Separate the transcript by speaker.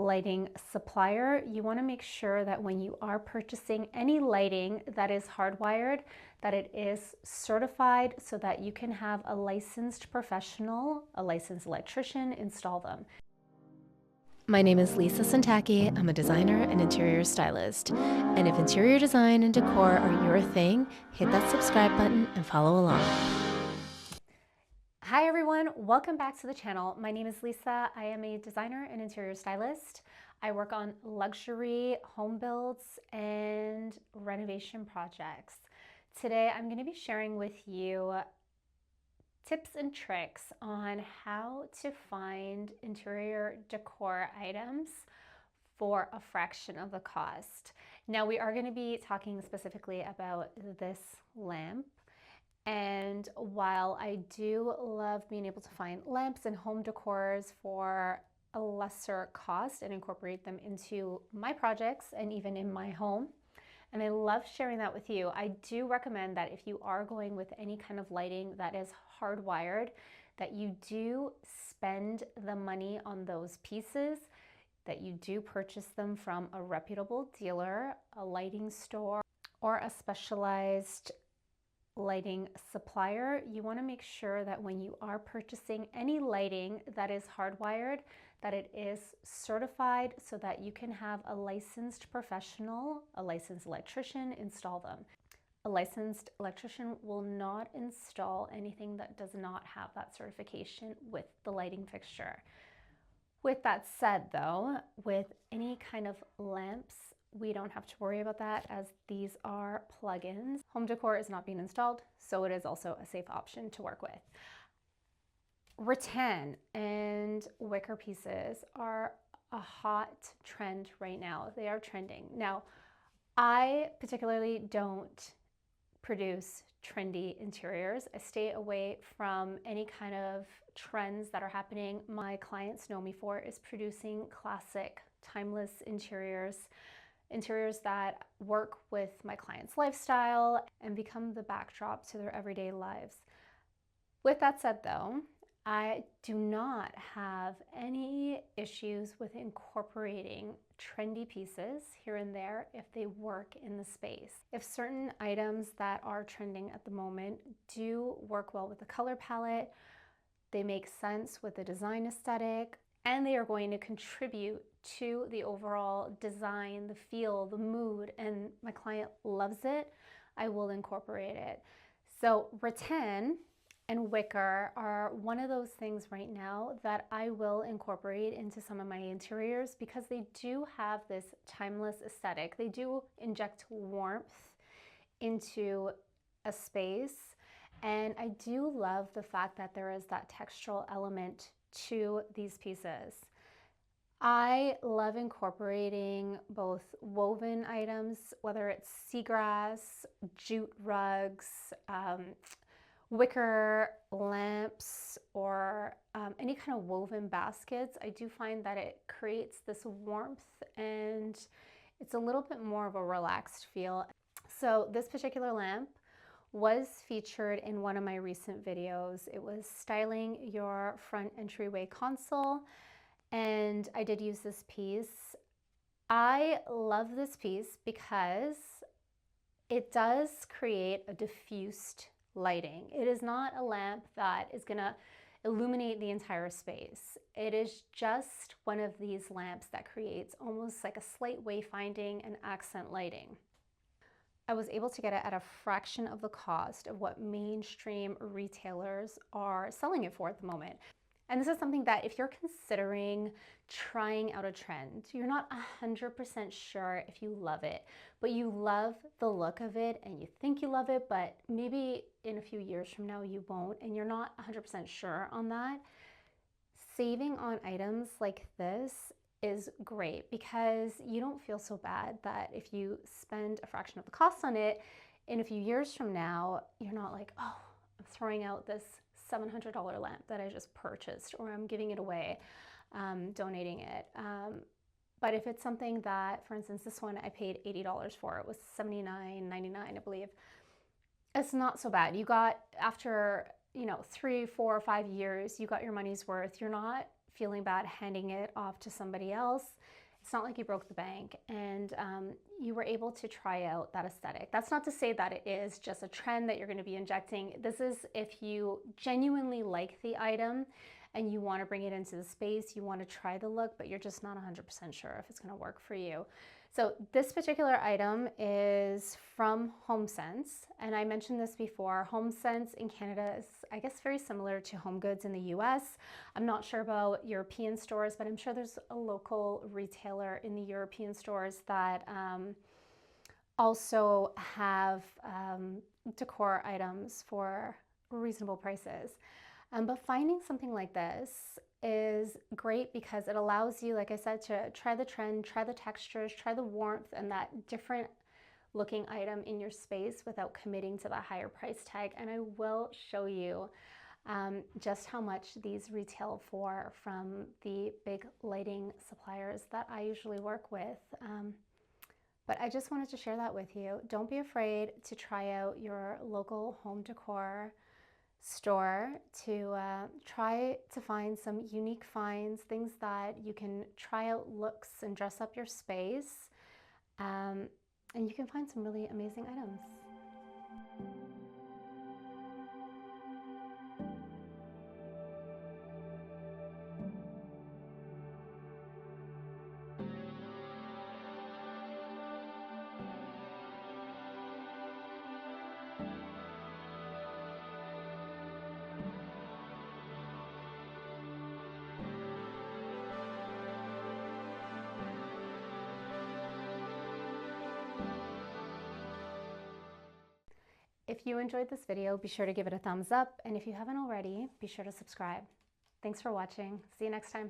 Speaker 1: lighting supplier, you want to make sure that when you are purchasing any lighting that is hardwired, that it is certified so that you can have a licensed professional, a licensed electrician install them.
Speaker 2: My name is Lisa Santaki. I'm a designer and interior stylist. And if interior design and decor are your thing, hit that subscribe button and follow along.
Speaker 1: Hi everyone, welcome back to the channel. My name is Lisa. I am a designer and interior stylist. I work on luxury home builds and renovation projects. Today I'm going to be sharing with you tips and tricks on how to find interior decor items for a fraction of the cost. Now we are going to be talking specifically about this lamp. And while I do love being able to find lamps and home decors for a lesser cost and incorporate them into my projects and even in my home, and I love sharing that with you, I do recommend that if you are going with any kind of lighting that is hardwired, that you do spend the money on those pieces, that you do purchase them from a reputable dealer, a lighting store, or a specialized lighting supplier. You want to make sure that when you are purchasing any lighting that is hardwired, that it is certified so that you can have a licensed professional, a licensed electrician install them. A licensed electrician will not install anything that does not have that certification with the lighting fixture. With that said though, with any kind of lamps, we don't have to worry about that as these are plugins. Home decor is not being installed, so it is also a safe option to work with. Rattan and wicker pieces are a hot trend right now. They are trending. Now, I particularly don't produce trendy interiors. I stay away from any kind of trends that are happening. My clients know me for is producing classic, timeless interiors that work with my clients' lifestyle and become the backdrop to their everyday lives. With that said though, I do not have any issues with incorporating trendy pieces here and there if they work in the space. If certain items that are trending at the moment do work well with the color palette, they make sense with the design aesthetic, and they are going to contribute to the overall design, the feel, the mood, and my client loves it, I will incorporate it. So rattan and wicker are one of those things right now that I will incorporate into some of my interiors because they do have this timeless aesthetic. They do inject warmth into a space, and I do love the fact that there is that textural element to these pieces. I love incorporating both woven items, whether it's seagrass, jute rugs, wicker lamps, or any kind of woven baskets. I do find that it creates this warmth and it's a little bit more of a relaxed feel. So this particular lamp was featured in one of my recent videos. It was styling your front entryway console, and I did use this piece. I love this piece because it does create a diffused lighting. It is not a lamp that is gonna illuminate the entire space. It is just one of these lamps that creates almost like a slight wayfinding and accent lighting. I was able to get it at a fraction of the cost of what mainstream retailers are selling it for at the moment. And this is something that if you're considering trying out a trend, you're not 100% sure if you love it, but you love the look of it and you think you love it, but maybe in a few years from now you won't, and you're not 100% sure on that, saving on items like this is great because you don't feel so bad that if you spend a fraction of the cost on it, in a few years from now, you're not like, oh, I'm throwing out this $700 lamp that I just purchased, or I'm giving it away, donating it. But if it's something that, for instance, this one I paid $80 for, it was $79.99, I believe. It's not so bad. You got, after 3, 4, 5 years, you got your money's worth. You're not feeling bad handing it off to somebody else. It's not like you broke the bank, and you were able to try out that aesthetic. That's not to say that it is just a trend that you're going to be injecting. This is if you genuinely like the item and you want to bring it into the space, you want to try the look, but you're just not 100% sure if it's going to work for you. So this particular item is from HomeSense, and I mentioned this before. HomeSense in Canada is, I guess, very similar to Home Goods in the US. I'm not sure about European stores, but I'm sure there's a local retailer in the European stores that also have decor items for reasonable prices. But finding something like this is great because it allows you, like I said, to try the trend, try the textures, try the warmth and that different looking item in your space without committing to the higher price tag. And I will show you just how much these retail for from the big lighting suppliers that I usually work with. But I just wanted to share that with you. Don't be afraid to try out your local home decor store to try to find some unique finds, things that you can try out looks and dress up your space, and you can find some really amazing items. If you enjoyed this video, be sure to give it a thumbs up, and if you haven't already, be sure to subscribe. Thanks for watching. See you next time.